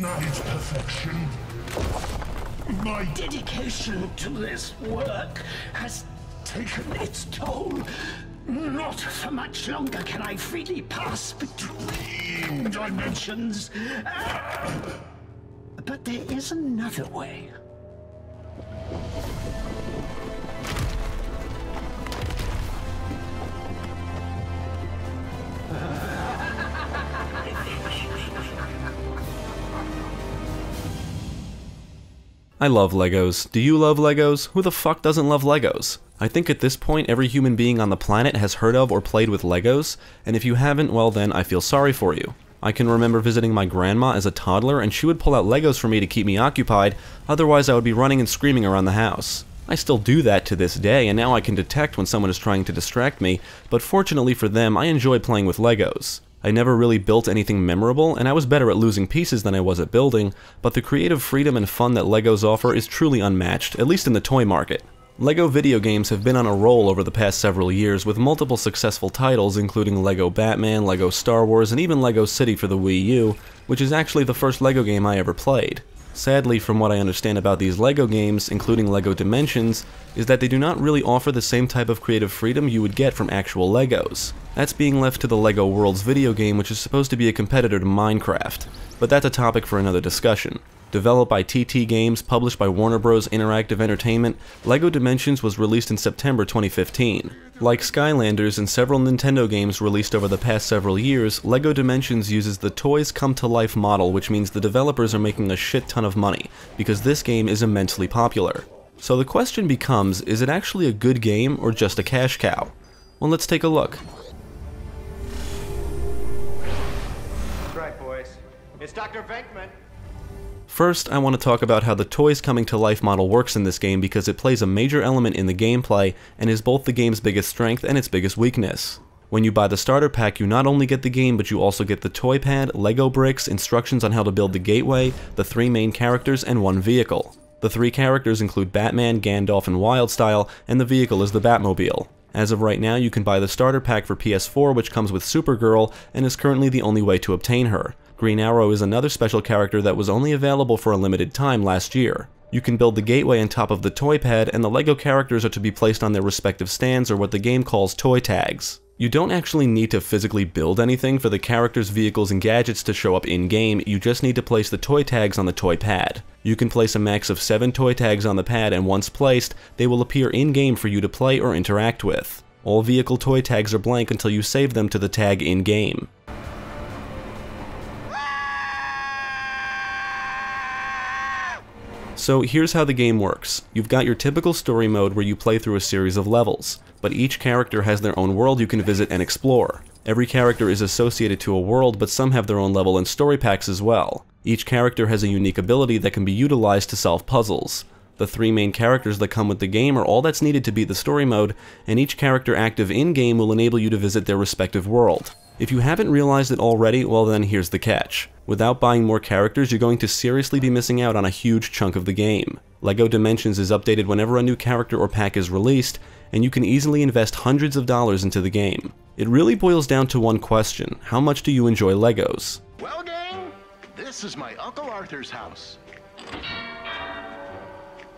denied perfection. My Dedication to this work has taken its toll. Not for much longer can I freely pass between dimensions. But there is another way. I love Legos. Do you love Legos? Who the fuck doesn't love Legos? I think at this point every human being on the planet has heard of or played with Legos, and if you haven't, well then I feel sorry for you. I can remember visiting my grandma as a toddler and she would pull out Legos for me to keep me occupied, otherwise I would be running and screaming around the house. I still do that to this day, and now I can detect when someone is trying to distract me, but fortunately for them I enjoy playing with Legos. I never really built anything memorable, and I was better at losing pieces than I was at building, but the creative freedom and fun that Legos offer is truly unmatched, at least in the toy market. LEGO video games have been on a roll over the past several years with multiple successful titles including LEGO Batman, LEGO Star Wars, and even LEGO City for the Wii U, which is actually the first LEGO game I ever played. Sadly, from what I understand about these LEGO games, including LEGO Dimensions, is that they do not really offer the same type of creative freedom you would get from actual LEGOs. That's being left to the LEGO Worlds video game, which is supposed to be a competitor to Minecraft, but that's a topic for another discussion. Developed by TT Games, published by Warner Bros. Interactive Entertainment, LEGO Dimensions was released in September 2015. Like Skylanders and several Nintendo games released over the past several years, LEGO Dimensions uses the Toys Come to Life model, which means the developers are making a shit ton of money, because this game is immensely popular. So the question becomes, is it actually a good game or just a cash cow? Well, let's take a look. That's right, boys. It's Dr. Venkman. First, I want to talk about how the Toys Coming to Life model works in this game because it plays a major element in the gameplay and is both the game's biggest strength and its biggest weakness. When you buy the starter pack, you not only get the game, but you also get the toy pad, Lego bricks, instructions on how to build the gateway, the 3 main characters, and 1 vehicle. The 3 characters include Batman, Gandalf, and Wildstyle, and the vehicle is the Batmobile. As of right now, you can buy the starter pack for PS4, which comes with Supergirl, and is currently the only way to obtain her. Green Arrow is another special character that was only available for a limited time last year. You can build the gateway on top of the toy pad, and the LEGO characters are to be placed on their respective stands, or what the game calls toy tags. You don't actually need to physically build anything for the characters, vehicles, and gadgets to show up in-game, you just need to place the toy tags on the toy pad. You can place a max of 7 toy tags on the pad, and once placed, they will appear in-game for you to play or interact with. All vehicle toy tags are blank until you save them to the tag in-game. So here's how the game works. You've got your typical story mode where you play through a series of levels, but each character has their own world you can visit and explore. Every character is associated to a world, but some have their own level and story packs as well. Each character has a unique ability that can be utilized to solve puzzles. The 3 main characters that come with the game are all that's needed to beat the story mode, and each character active in-game will enable you to visit their respective world. If you haven't realized it already, well then here's the catch. Without buying more characters, you're going to seriously be missing out on a huge chunk of the game. LEGO Dimensions is updated whenever a new character or pack is released, and you can easily invest hundreds of dollars into the game. It really boils down to one question: how much do you enjoy Legos? Well, gang, this is my Uncle Arthur's house.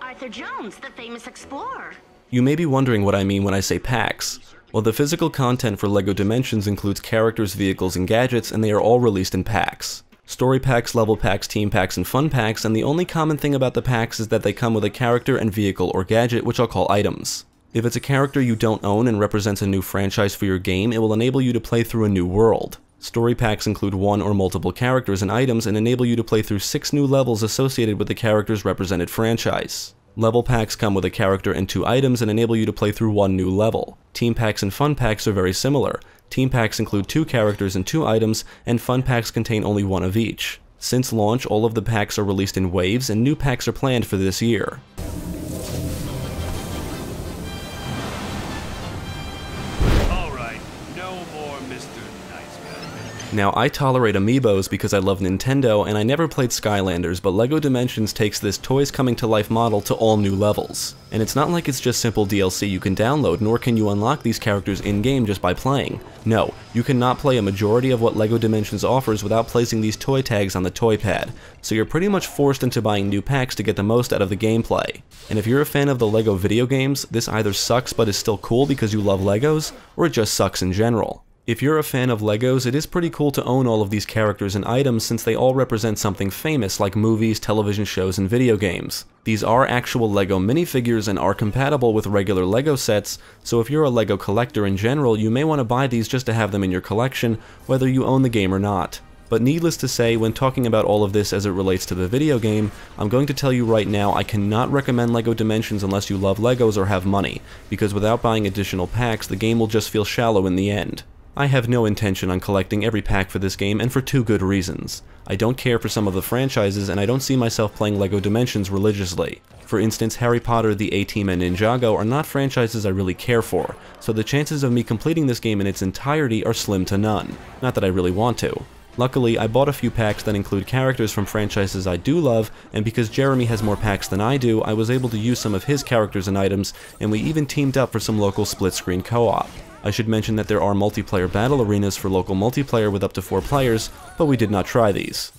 Arthur Jones, the famous explorer. You may be wondering what I mean when I say packs. Well, the physical content for LEGO Dimensions includes characters, vehicles, and gadgets, and they are all released in packs. Story packs, level packs, team packs, and fun packs, and the only common thing about the packs is that they come with a character and vehicle or gadget, which I'll call items. If it's a character you don't own and represents a new franchise for your game, it will enable you to play through a new world. Story packs include 1 or multiple characters and items and enable you to play through 6 new levels associated with the character's represented franchise. Level packs come with a character and 2 items and enable you to play through 1 new level. Team packs and fun packs are very similar. Team packs include 2 characters and 2 items, and fun packs contain only 1 of each. Since launch, all of the packs are released in waves, and new packs are planned for this year. Alright, no more Mr. Nice Guy. Now, I tolerate amiibos because I love Nintendo, and I never played Skylanders, but LEGO Dimensions takes this toys coming to life model to all new levels. And it's not like it's just simple DLC you can download, nor can you unlock these characters in-game just by playing. No, you cannot play a majority of what LEGO Dimensions offers without placing these toy tags on the toy pad, so you're pretty much forced into buying new packs to get the most out of the gameplay. And if you're a fan of the LEGO video games, this either sucks but is still cool because you love LEGOs, or it just sucks in general. If you're a fan of LEGOs, it is pretty cool to own all of these characters and items since they all represent something famous like movies, television shows, and video games. These are actual LEGO minifigures and are compatible with regular LEGO sets, so if you're a LEGO collector in general, you may want to buy these just to have them in your collection, whether you own the game or not. But needless to say, when talking about all of this as it relates to the video game, I'm going to tell you right now I cannot recommend LEGO Dimensions unless you love LEGOs or have money, because without buying additional packs, the game will just feel shallow in the end. I have no intention on collecting every pack for this game, and for two good reasons. I don't care for some of the franchises, and I don't see myself playing LEGO Dimensions religiously. For instance, Harry Potter, the A-Team, and Ninjago are not franchises I really care for, so the chances of me completing this game in its entirety are slim to none. Not that I really want to. Luckily, I bought a few packs that include characters from franchises I do love, and because Jeremy has more packs than I do, I was able to use some of his characters and items, and we even teamed up for some local split-screen co-op. I should mention that there are multiplayer battle arenas for local multiplayer with up to 4 players, but we did not try these.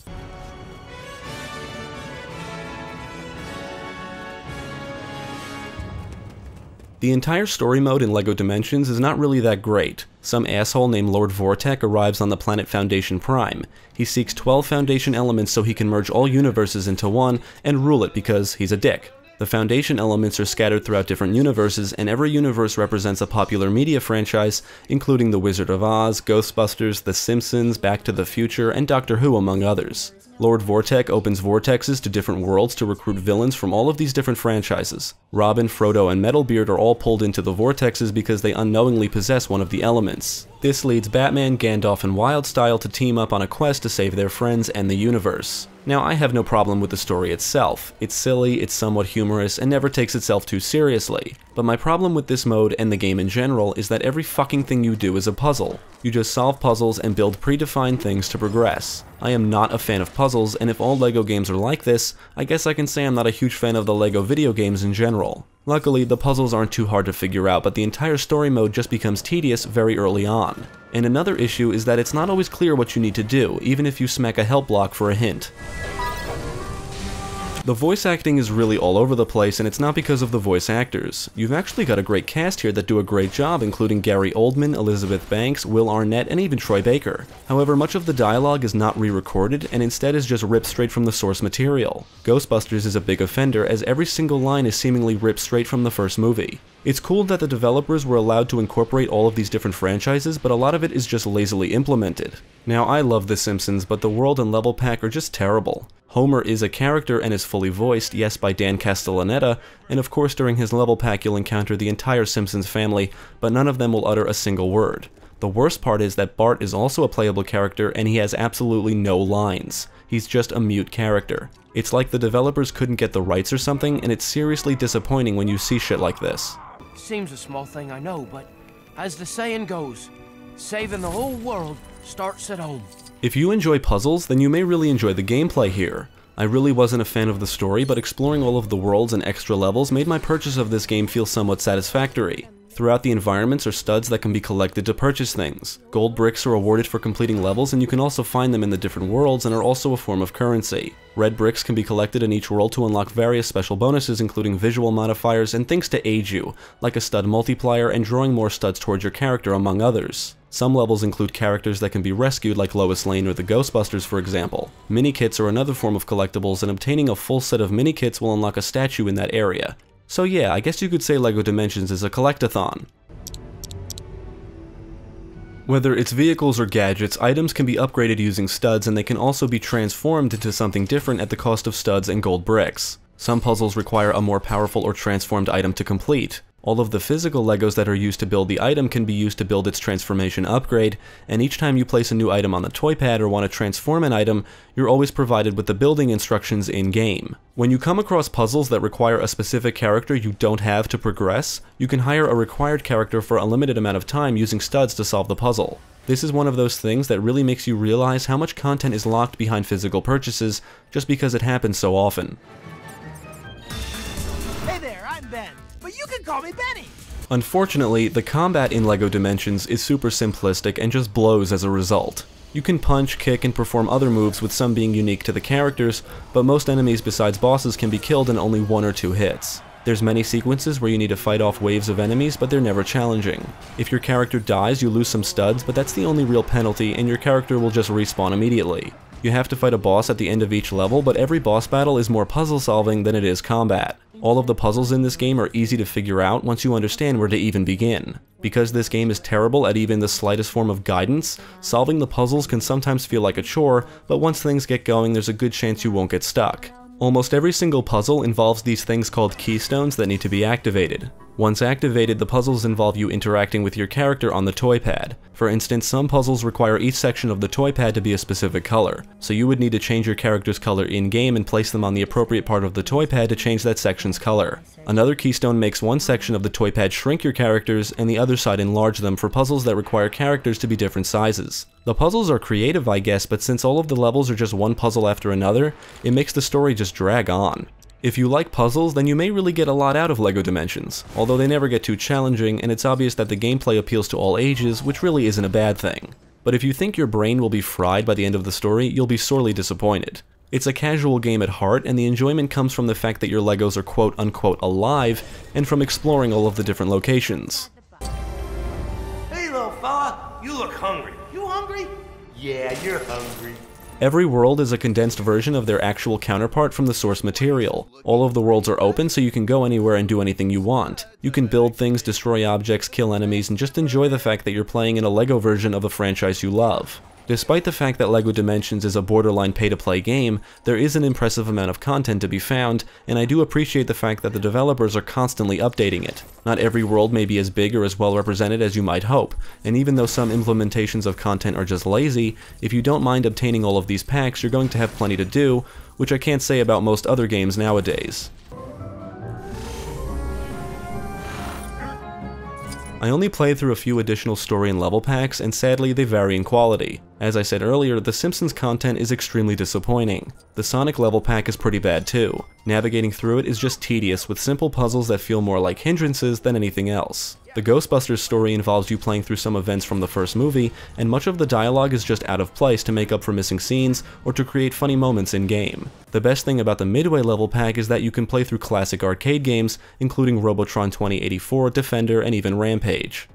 The entire story mode in LEGO Dimensions is not really that great. Some asshole named Lord Vortek arrives on the planet Foundation Prime. He seeks 12 Foundation elements so he can merge all universes into one and rule it because he's a dick. The Foundation elements are scattered throughout different universes, and every universe represents a popular media franchise, including The Wizard of Oz, Ghostbusters, The Simpsons, Back to the Future, and Doctor Who, among others. Lord Vortek opens vortexes to different worlds to recruit villains from all of these different franchises. Robin, Frodo, and Metalbeard are all pulled into the vortexes because they unknowingly possess one of the elements. This leads Batman, Gandalf, and Wildstyle to team up on a quest to save their friends and the universe. Now, I have no problem with the story itself. It's silly, it's somewhat humorous, and never takes itself too seriously. But my problem with this mode, and the game in general, is that every fucking thing you do is a puzzle. You just solve puzzles and build predefined things to progress. I am not a fan of puzzles, and if all LEGO games are like this, I guess I can say I'm not a huge fan of the LEGO video games in general. Luckily, the puzzles aren't too hard to figure out, but the entire story mode just becomes tedious very early on. And another issue is that it's not always clear what you need to do, even if you smack a help block for a hint. The voice acting is really all over the place, and it's not because of the voice actors. You've actually got a great cast here that do a great job, including Gary Oldman, Elizabeth Banks, Will Arnett, and even Troy Baker. However, much of the dialogue is not re-recorded, and instead is just ripped straight from the source material. Ghostbusters is a big offender, as every single line is seemingly ripped straight from the first movie. It's cool that the developers were allowed to incorporate all of these different franchises, but a lot of it is just lazily implemented. Now, I love The Simpsons, but the world and level pack are just terrible. Homer is a character and is fully voiced, yes, by Dan Castellaneta, and of course during his level pack you'll encounter the entire Simpsons family, but none of them will utter a single word. The worst part is that Bart is also a playable character and he has absolutely no lines. He's just a mute character. It's like the developers couldn't get the rights or something, and it's seriously disappointing when you see shit like this. Seems a small thing, I know, but as the saying goes, saving the whole world starts at home. If you enjoy puzzles, then you may really enjoy the gameplay here. I really wasn't a fan of the story, but exploring all of the worlds and extra levels made my purchase of this game feel somewhat satisfactory. Throughout the environments are studs that can be collected to purchase things. Gold bricks are awarded for completing levels, and you can also find them in the different worlds and are also a form of currency. Red bricks can be collected in each world to unlock various special bonuses, including visual modifiers and things to aid you, like a stud multiplier and drawing more studs towards your character, among others. Some levels include characters that can be rescued, like Lois Lane or the Ghostbusters, for example. Mini-kits are another form of collectibles, and obtaining a full set of mini-kits will unlock a statue in that area. So yeah, I guess you could say LEGO Dimensions is a collectathon. Whether it's vehicles or gadgets, items can be upgraded using studs, and they can also be transformed into something different at the cost of studs and gold bricks. Some puzzles require a more powerful or transformed item to complete. All of the physical Legos that are used to build the item can be used to build its transformation upgrade, and each time you place a new item on the toy pad or want to transform an item, you're always provided with the building instructions in-game. When you come across puzzles that require a specific character you don't have to progress, you can hire a required character for a limited amount of time using studs to solve the puzzle. This is one of those things that really makes you realize how much content is locked behind physical purchases just because it happens so often. Hey there, I'm Ben, but you can call me Benny. Unfortunately, the combat in LEGO Dimensions is super simplistic and just blows as a result. You can punch, kick, and perform other moves, with some being unique to the characters, but most enemies besides bosses can be killed in only 1 or 2 hits. There's many sequences where you need to fight off waves of enemies, but they're never challenging. If your character dies, you lose some studs, but that's the only real penalty, and your character will just respawn immediately. You have to fight a boss at the end of each level, but every boss battle is more puzzle solving than it is combat. All of the puzzles in this game are easy to figure out once you understand where to even begin. Because this game is terrible at even the slightest form of guidance, solving the puzzles can sometimes feel like a chore, but once things get going, there's a good chance you won't get stuck. Almost every single puzzle involves these things called keystones that need to be activated. Once activated, the puzzles involve you interacting with your character on the toy pad. For instance, some puzzles require each section of the toy pad to be a specific color, so you would need to change your character's color in-game and place them on the appropriate part of the toy pad to change that section's color. Another keystone makes one section of the toy pad shrink your characters and the other side enlarge them for puzzles that require characters to be different sizes. The puzzles are creative, I guess, but since all of the levels are just one puzzle after another, it makes the story just drag on. If you like puzzles, then you may really get a lot out of LEGO Dimensions, although they never get too challenging, and it's obvious that the gameplay appeals to all ages, which really isn't a bad thing. But if you think your brain will be fried by the end of the story, you'll be sorely disappointed. It's a casual game at heart, and the enjoyment comes from the fact that your Legos are quote-unquote alive, and from exploring all of the different locations. Hey little fella, you look hungry. You hungry? Yeah, you're hungry. Every world is a condensed version of their actual counterpart from the source material. All of the worlds are open, so you can go anywhere and do anything you want. You can build things, destroy objects, kill enemies, and just enjoy the fact that you're playing in a LEGO version of a franchise you love. Despite the fact that LEGO Dimensions is a borderline pay-to-play game, there is an impressive amount of content to be found, and I do appreciate the fact that the developers are constantly updating it. Not every world may be as big or as well represented as you might hope, and even though some implementations of content are just lazy, if you don't mind obtaining all of these packs, you're going to have plenty to do, which I can't say about most other games nowadays. I only played through a few additional story and level packs, and sadly they vary in quality. As I said earlier, The Simpsons content is extremely disappointing. The Sonic level pack is pretty bad too. Navigating through it is just tedious, with simple puzzles that feel more like hindrances than anything else. The Ghostbusters story involves you playing through some events from the first movie, and much of the dialogue is just out of place to make up for missing scenes or to create funny moments in-game. The best thing about the Midway level pack is that you can play through classic arcade games, including Robotron 2084, Defender, and even Rampage.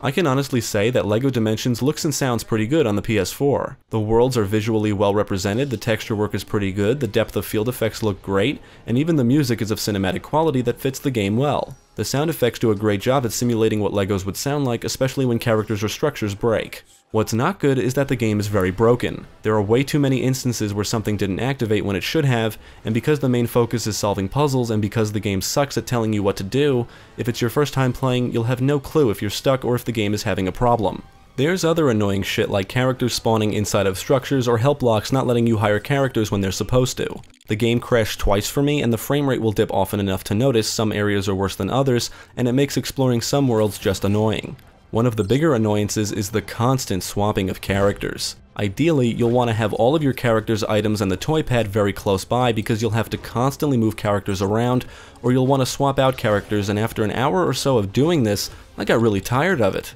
I can honestly say that LEGO Dimensions looks and sounds pretty good on the PS4. The worlds are visually well represented, the texture work is pretty good, the depth of field effects look great, and even the music is of cinematic quality that fits the game well. The sound effects do a great job at simulating what Legos would sound like, especially when characters or structures break. What's not good is that the game is very broken. There are way too many instances where something didn't activate when it should have, and because the main focus is solving puzzles and because the game sucks at telling you what to do, if it's your first time playing, you'll have no clue if you're stuck or if the game is having a problem. There's other annoying shit like characters spawning inside of structures or help blocks not letting you hire characters when they're supposed to. The game crashed twice for me, and the frame rate will dip often enough to notice some areas are worse than others, and it makes exploring some worlds just annoying. One of the bigger annoyances is the constant swapping of characters. Ideally, you'll want to have all of your characters' items and the toy pad very close by because you'll have to constantly move characters around, or you'll want to swap out characters, and after an hour or so of doing this, I got really tired of it.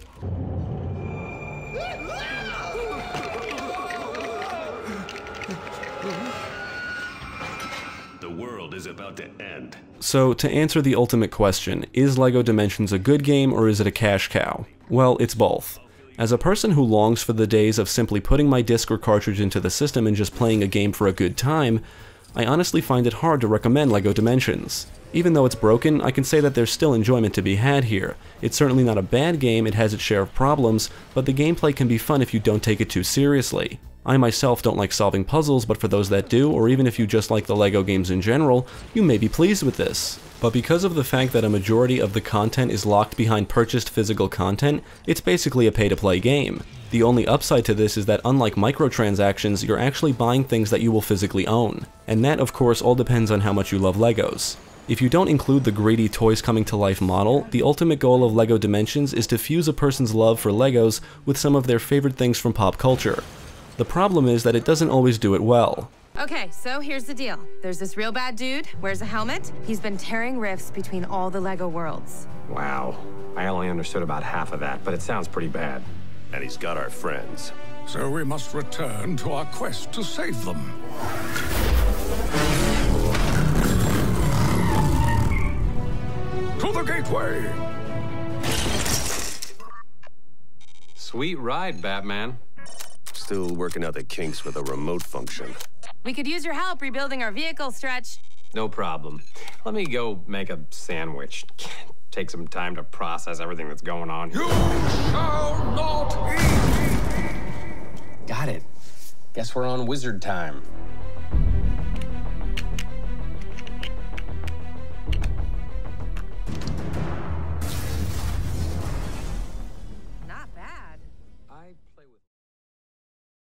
The world is about to end. So, to answer the ultimate question, is LEGO Dimensions a good game or is it a cash cow? Well, it's both. As a person who longs for the days of simply putting my disc or cartridge into the system and just playing a game for a good time, I honestly find it hard to recommend LEGO Dimensions. Even though it's broken, I can say that there's still enjoyment to be had here. It's certainly not a bad game, it has its share of problems, but the gameplay can be fun if you don't take it too seriously. I myself don't like solving puzzles, but for those that do, or even if you just like the LEGO games in general, you may be pleased with this. But because of the fact that a majority of the content is locked behind purchased physical content, it's basically a pay-to-play game. The only upside to this is that unlike microtransactions, you're actually buying things that you will physically own. And that, of course, all depends on how much you love Legos. If you don't include the greedy toys coming to life model, the ultimate goal of LEGO Dimensions is to fuse a person's love for LEGOs with some of their favorite things from pop culture. The problem is that it doesn't always do it well. Okay, so here's the deal. There's this real bad dude, wears a helmet. He's been tearing rifts between all the LEGO worlds. Wow. I only understood about half of that, but it sounds pretty bad. And he's got our friends. So we must return to our quest to save them. To the gateway! Sweet ride, Batman. Still working out the kinks with a remote function. We could use your help rebuilding our vehicle, Stretch. No problem. Let me go make a sandwich. Take some time to process everything that's going on here. You shall not eat! Got it. Guess we're on wizard time.